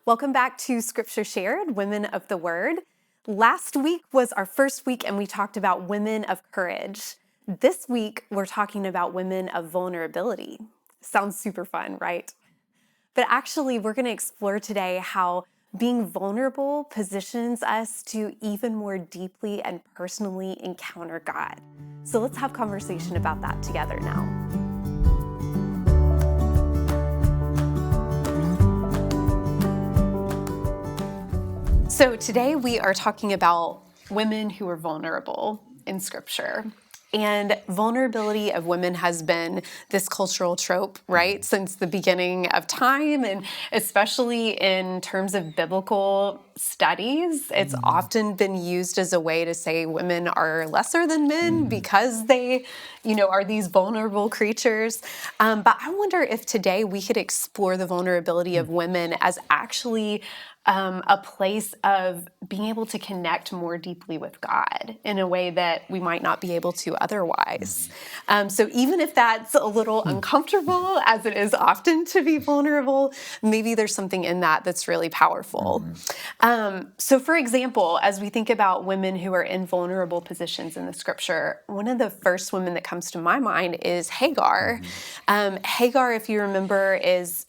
Welcome back to Scripture Shared, Women of the Word. Last week was our first week and we talked about women of courage. This week, we're talking about women of vulnerability. Sounds super fun, right? But actually, we're going to explore today how being vulnerable positions us to even more deeply and personally encounter God. So let's have conversation about that together now. So today we are talking about women who are vulnerable in Scripture. And vulnerability of women has been this cultural trope, right, since the beginning of time, and especially in terms of biblical studies, it's often been used as a way to say women are lesser than men because they, are these vulnerable creatures. But I wonder if today we could explore the vulnerability of women as actually a place of being able to connect more deeply with God in a way that we might not be able to otherwise. So even if that's a little uncomfortable, as it is often to be vulnerable, maybe there's something in that that's really powerful. So for example, as we think about women who are in vulnerable positions in the Scripture, one of the first women that comes to my mind is Hagar. Hagar, if you remember,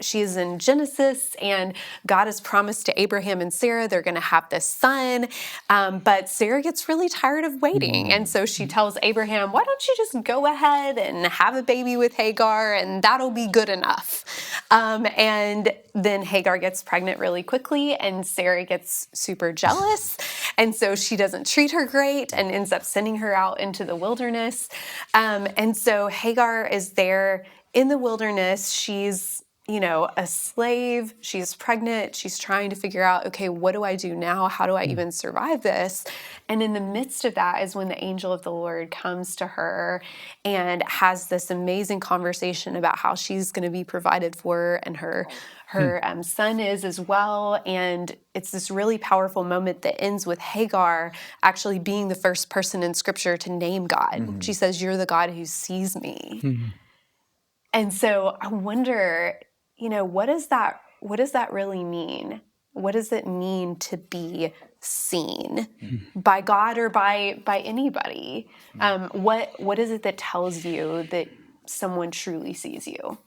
she is in Genesis, and God has promised to Abraham and Sarah they're going to have this son, but Sarah gets really tired of waiting, and so she tells Abraham, why don't you just go ahead and have a baby with Hagar, and that'll be good enough. And then Hagar gets pregnant really quickly, and Sarah gets super jealous, and so she doesn't treat her great and ends up sending her out into the wilderness. And so Hagar is there in the wilderness. She's a slave, she's pregnant, she's trying to figure out, okay, what do I do now? How do I even survive this? And in the midst of that is when the angel of the Lord comes to her and has this amazing conversation about how she's going to be provided for, and her son is as well. And it's this really powerful moment that ends with Hagar actually being the first person in Scripture to name God. She says, "You're the God who sees me." And so I wonder, what does that really mean? What does it mean to be seen by God or by anybody? What is it that tells you that someone truly sees you?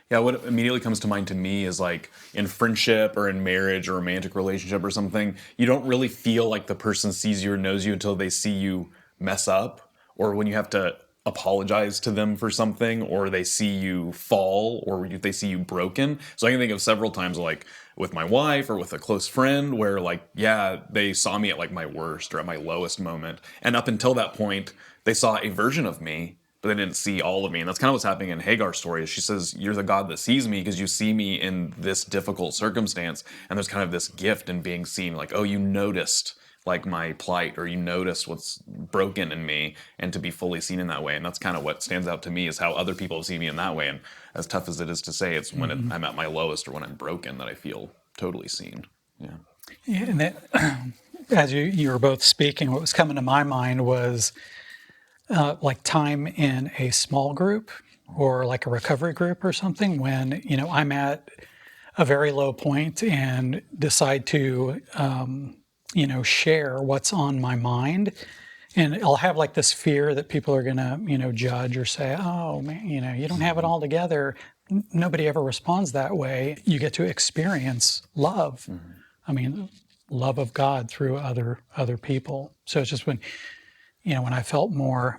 Yeah, what immediately comes to mind to me is like in friendship or in marriage or romantic relationship or something, you don't really feel like the person sees you or knows you until they see you mess up, or when you have to apologize to them for something, or they see you fall, or they see you broken. So I can think of several times, like with my wife or with a close friend, where like, yeah, they saw me at like my worst or at my lowest moment. And up until that point, they saw a version of me, but they didn't see all of me. And that's kind of what's happening in Hagar's story. She says, you're the God that sees me because you see me in this difficult circumstance. And there's kind of this gift in being seen, like, oh, you noticed like my plight, or you noticed what's broken in me, and to be fully seen in that way. And that's kind of what stands out to me, is how other people see me in that way. And as tough as it is to say, it's when I'm at my lowest or when I'm broken that I feel totally seen. Yeah, and that, as you were both speaking, what was coming to my mind was like time in a small group or like a recovery group or something, when I'm at a very low point and decide to share what's on my mind. And I'll have like this fear that people are going to, judge or say, oh, man, you don't have it all together. Nobody ever responds that way. You get to experience love. I mean, love of God through other people. So it's just when I felt more,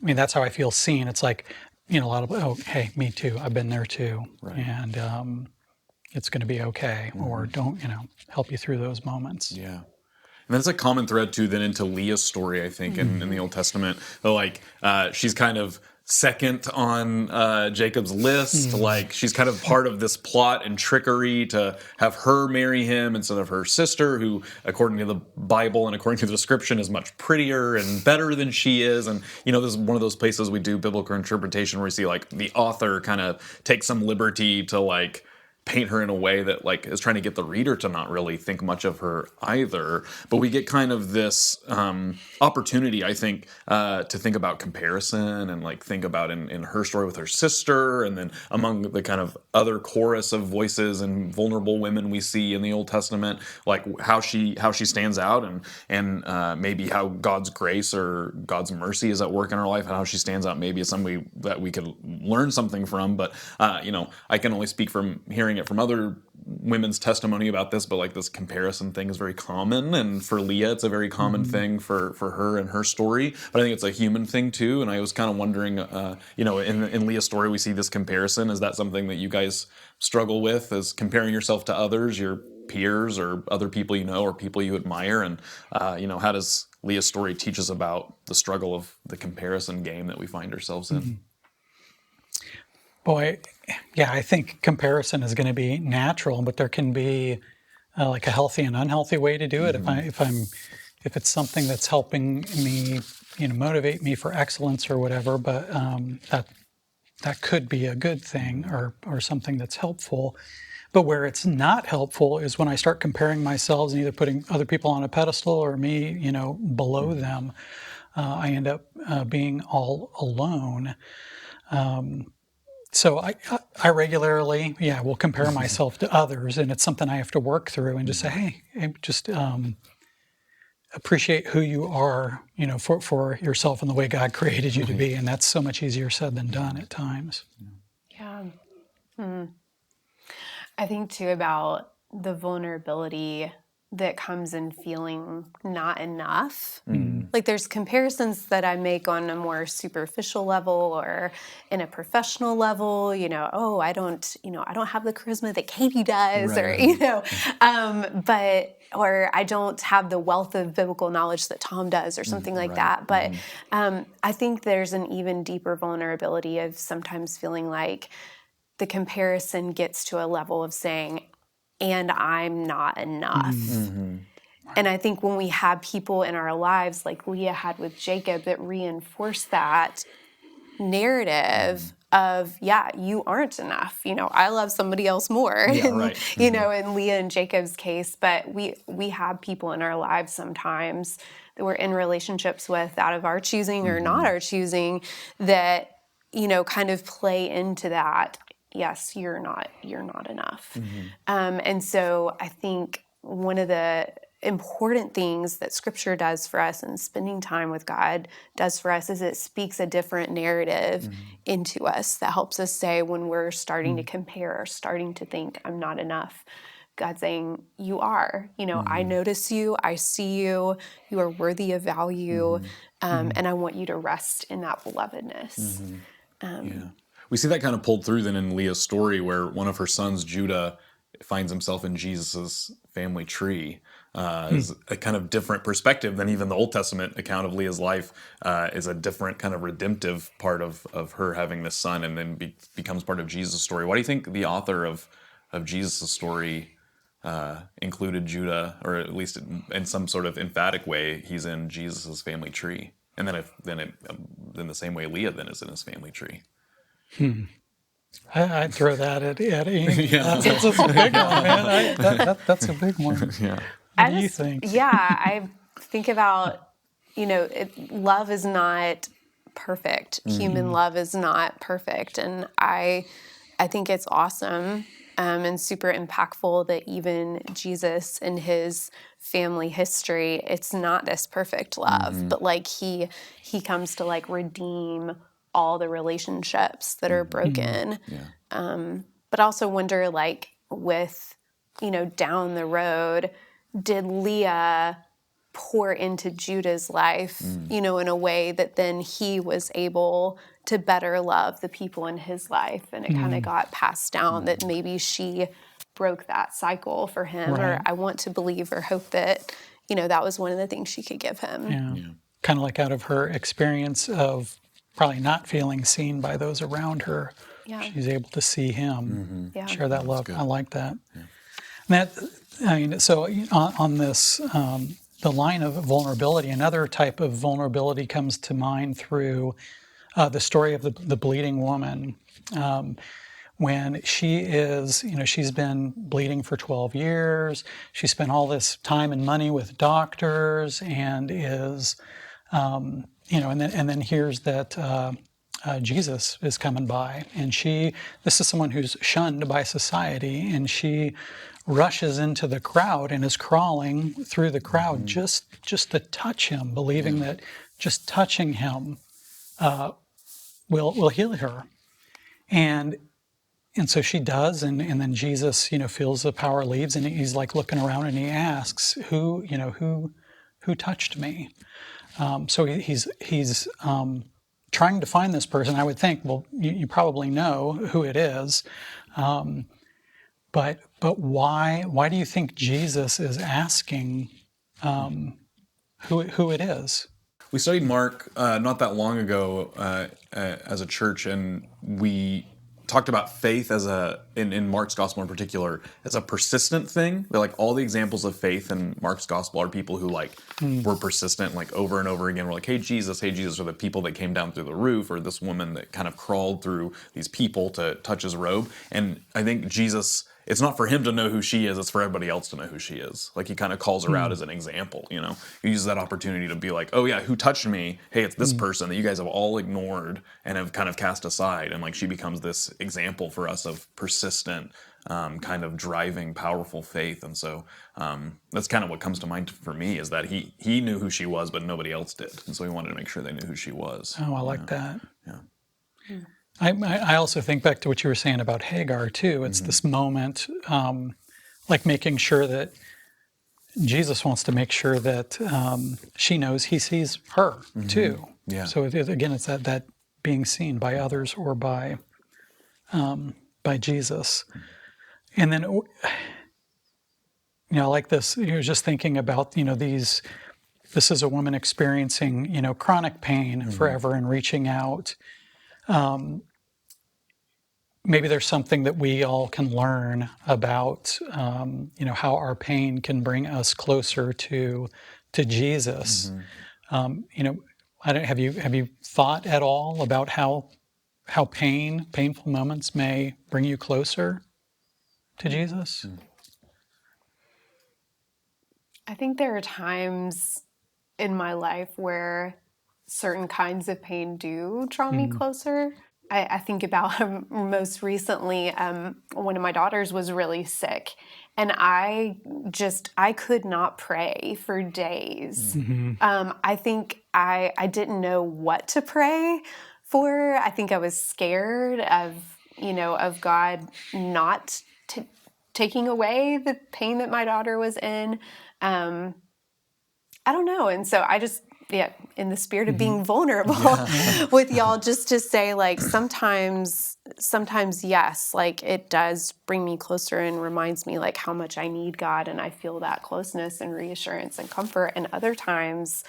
that's how I feel seen. It's like, a lot of, oh, hey, me too. I've been there too. Right. And it's going to be okay. Or don't, help you through those moments. Yeah. And that's a common thread too then into Leah's story, I think, in the Old Testament. Like she's kind of second on Jacob's list. Like she's kind of part of this plot and trickery to have her marry him instead of her sister, who, according to the Bible and according to the description, is much prettier and better than she is. And, this is one of those places we do biblical interpretation where we see like the author kind of take some liberty to like paint her in a way that like is trying to get the reader to not really think much of her either. But we get kind of this opportunity, I think, to think about comparison and like think about in her story with her sister, and then among the kind of other chorus of voices and vulnerable women we see in the Old Testament, like how she stands out, and maybe how God's grace or God's mercy is at work in her life, and how she stands out maybe as somebody that we could learn something from. But I can only speak from hearing it from other women's testimony about this, but like this comparison thing is very common, and for Leah it's a very common thing for her and her story, but I think it's a human thing too. And I was kind of wondering, in Leah's story we see this comparison. Is that something that you guys struggle with, is comparing yourself to others, your peers or other people you know or people you admire? And how does Leah's story teach us about the struggle of the comparison game that we find ourselves in? Boy, yeah, I think comparison is going to be natural, but there can be like a healthy and unhealthy way to do it. If it's something that's helping me, motivate me for excellence or whatever, but that could be a good thing or something that's helpful. But where it's not helpful is when I start comparing myself and either putting other people on a pedestal or me, below them. I end up being all alone. So I regularly, will compare myself to others, and it's something I have to work through and just say, hey, just appreciate who you are, for yourself and the way God created you to be. And that's so much easier said than done at times. Yeah. I think too about the vulnerability that comes in feeling not enough. Like there's comparisons that I make on a more superficial level or in a professional level, I don't have the charisma that Katie does, Right. or I don't have the wealth of biblical knowledge that Tom does or something like that. But I think there's an even deeper vulnerability of sometimes feeling like the comparison gets to a level of saying, and I'm not enough. And I think when we have people in our lives like Leah had with Jacob that reinforce that narrative of, you aren't enough. I love somebody else more. Yeah, right. In Leah and Jacob's case, but we have people in our lives sometimes that we're in relationships with out of our choosing or not our choosing that, kind of play into that. Yes, you're not enough. And so I think one of the important things that Scripture does for us and spending time with God does for us is it speaks a different narrative into us that helps us say when we're starting to compare or starting to think, I'm not enough, God saying, you are. I notice you, I see you, you are worthy of value, and I want you to rest in that belovedness. We see that kind of pulled through then in Leah's story, where one of her sons, Judah, finds himself in Jesus's family tree. Is a kind of different perspective than even the Old Testament account of Leah's life. Is a different kind of redemptive part of her having this son, and then becomes part of Jesus' story. Why do you think the author of Jesus' story included Judah, or at least in some sort of emphatic way, he's in Jesus' family tree? And then in the same way, Leah then is in his family tree. I'd throw that at Amy. That's a big one, man. That's a big one. Yeah. What do you think? I think about, love is not perfect. Human love is not perfect. And I think it's awesome and super impactful that even Jesus in his family history, it's not this perfect love, but like he comes to like redeem all the relationships that are broken. But also wonder like with, down the road, did Leah pour into Judah's life, in a way that then he was able to better love the people in his life, and it kind of got passed down that maybe she broke that cycle for him, or I want to believe or hope that, that was one of the things she could give him. Kind of like out of her experience of probably not feeling seen by those around her, she's able to see him, share that love. I like that. So on this, the line of vulnerability, another type of vulnerability comes to mind through the story of the bleeding woman. when she is, she's been bleeding for 12 years. She spent all this time and money with doctors and is, and then hears that Jesus is coming by. And this is someone who's shunned by society, and she rushes into the crowd and is crawling through the crowd just to touch him, believing that just touching him will heal her. And so she does, and then Jesus, feels the power, leaves, and he's like looking around and he asks, who touched me? So he's trying to find this person. I would think, well, you probably know who it is, but why do you think Jesus is asking who it is? We studied Mark not that long ago as a church, and we talked about faith as in Mark's gospel in particular, as a persistent thing. They're like all the examples of faith in Mark's gospel are people who were persistent, like over and over again. We're like, hey Jesus, or the people that came down through the roof, or this woman that kind of crawled through these people to touch his robe. And I think Jesus, it's not for him to know who she is, it's for everybody else to know who she is. Like he kind of calls her out as an example, He uses that opportunity to be like, oh yeah, who touched me? Hey, it's this person that you guys have all ignored and have kind of cast aside. And like she becomes this example for us of persistent, kind of driving, powerful faith. And so that's kind of what comes to mind for me, is that he knew who she was, but nobody else did. And so he wanted to make sure they knew who she was. Oh, I like that. Yeah. I also think back to what you were saying about Hagar, too. It's this moment, like making sure that Jesus wants to make sure that she knows he sees her, too. Yeah. So, again, it's that being seen by others or by Jesus. And then, like this, you're just thinking about, this is a woman experiencing, chronic pain forever and reaching out. Maybe there's something that we all can learn about, how our pain can bring us closer to Jesus. Have you thought at all about how painful moments may bring you closer to Jesus? I think there are times in my life where certain kinds of pain do draw me closer. I think about most recently, one of my daughters was really sick, and I could not pray for days. I think I didn't know what to pray for. I think I was scared of God not taking away the pain that my daughter was in. I don't know. And so I just, in the spirit of being vulnerable with y'all, just to say, like, sometimes yes, like it does bring me closer and reminds me like how much I need God, and I feel that closeness and reassurance and comfort. And other times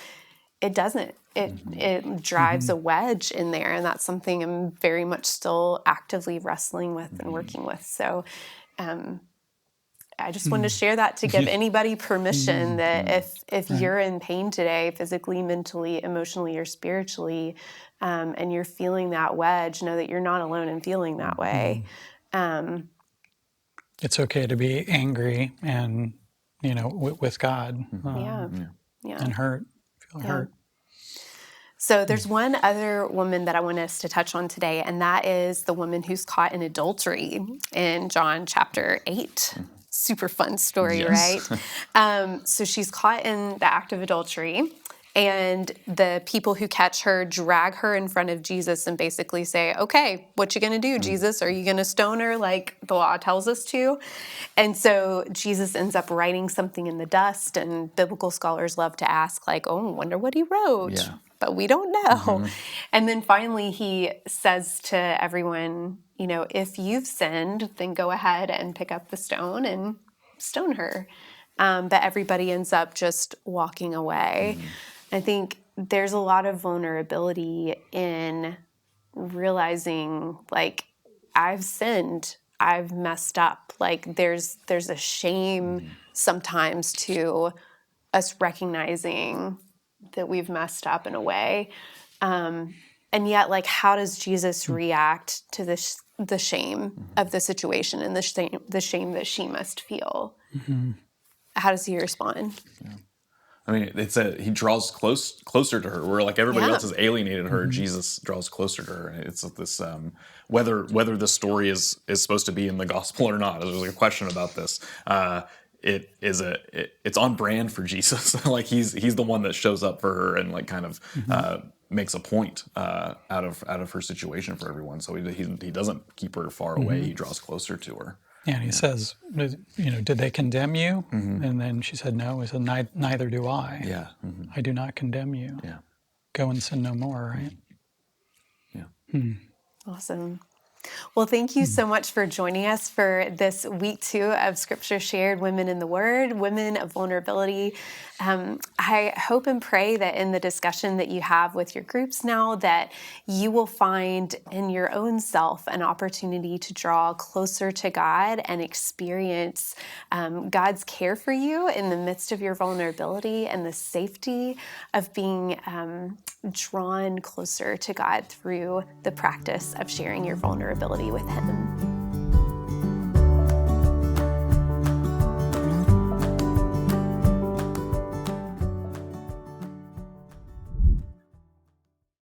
it doesn't. It drives a wedge in there, and that's something I'm very much still actively wrestling with and working with. So I just wanted to share that to give anybody permission that if you're in pain today, physically, mentally, emotionally, or spiritually, and you're feeling that wedge, know that you're not alone in feeling that way. It's okay to be angry and, with God and hurt, feel hurt. So there's one other woman that I want us to touch on today, and that is the woman who's caught in adultery in John chapter 8. Super fun story, yes. Right? So she's caught in the act of adultery, and the people who catch her drag her in front of Jesus and basically say, okay, what you going to do, Jesus? Are you going to stone her like the law tells us to? And so Jesus ends up writing something in the dust, and biblical scholars love to ask, like, oh, I wonder what he wrote. Yeah. But we don't know. And then finally he says to everyone, if you've sinned, then go ahead and pick up the stone and stone her. But everybody ends up just walking away. I think there's a lot of vulnerability in realizing, like, I've sinned, I've messed up. Like, there's a shame sometimes to us recognizing that we've messed up in a way. And yet, like, how does Jesus react to the shame of the situation and the shame that she must feel? How does he respond? I mean, he draws closer to her, where like everybody Yeah. else has alienated her. Jesus draws closer to her. And it's this whether the story is supposed to be in the gospel or not. There's like a question about this. It's on brand for Jesus. Like he's the one that shows up for her and like kind of makes a point out of her situation for everyone. So he doesn't keep her far away. He draws closer to her. Yeah, and he says, did they condemn you? And then she said, no. He said, neither do I. Yeah. I do not condemn you. Yeah. Go and sin no more, right? Yeah. Awesome. Well, thank you so much for joining us for this week 2 of Scripture Shared, Women in the Word, Women of Vulnerability. I hope and pray that in the discussion that you have with your groups now, that you will find in your own self an opportunity to draw closer to God and experience God's care for you in the midst of your vulnerability and the safety of being drawn closer to God through the practice of sharing your vulnerability with Him.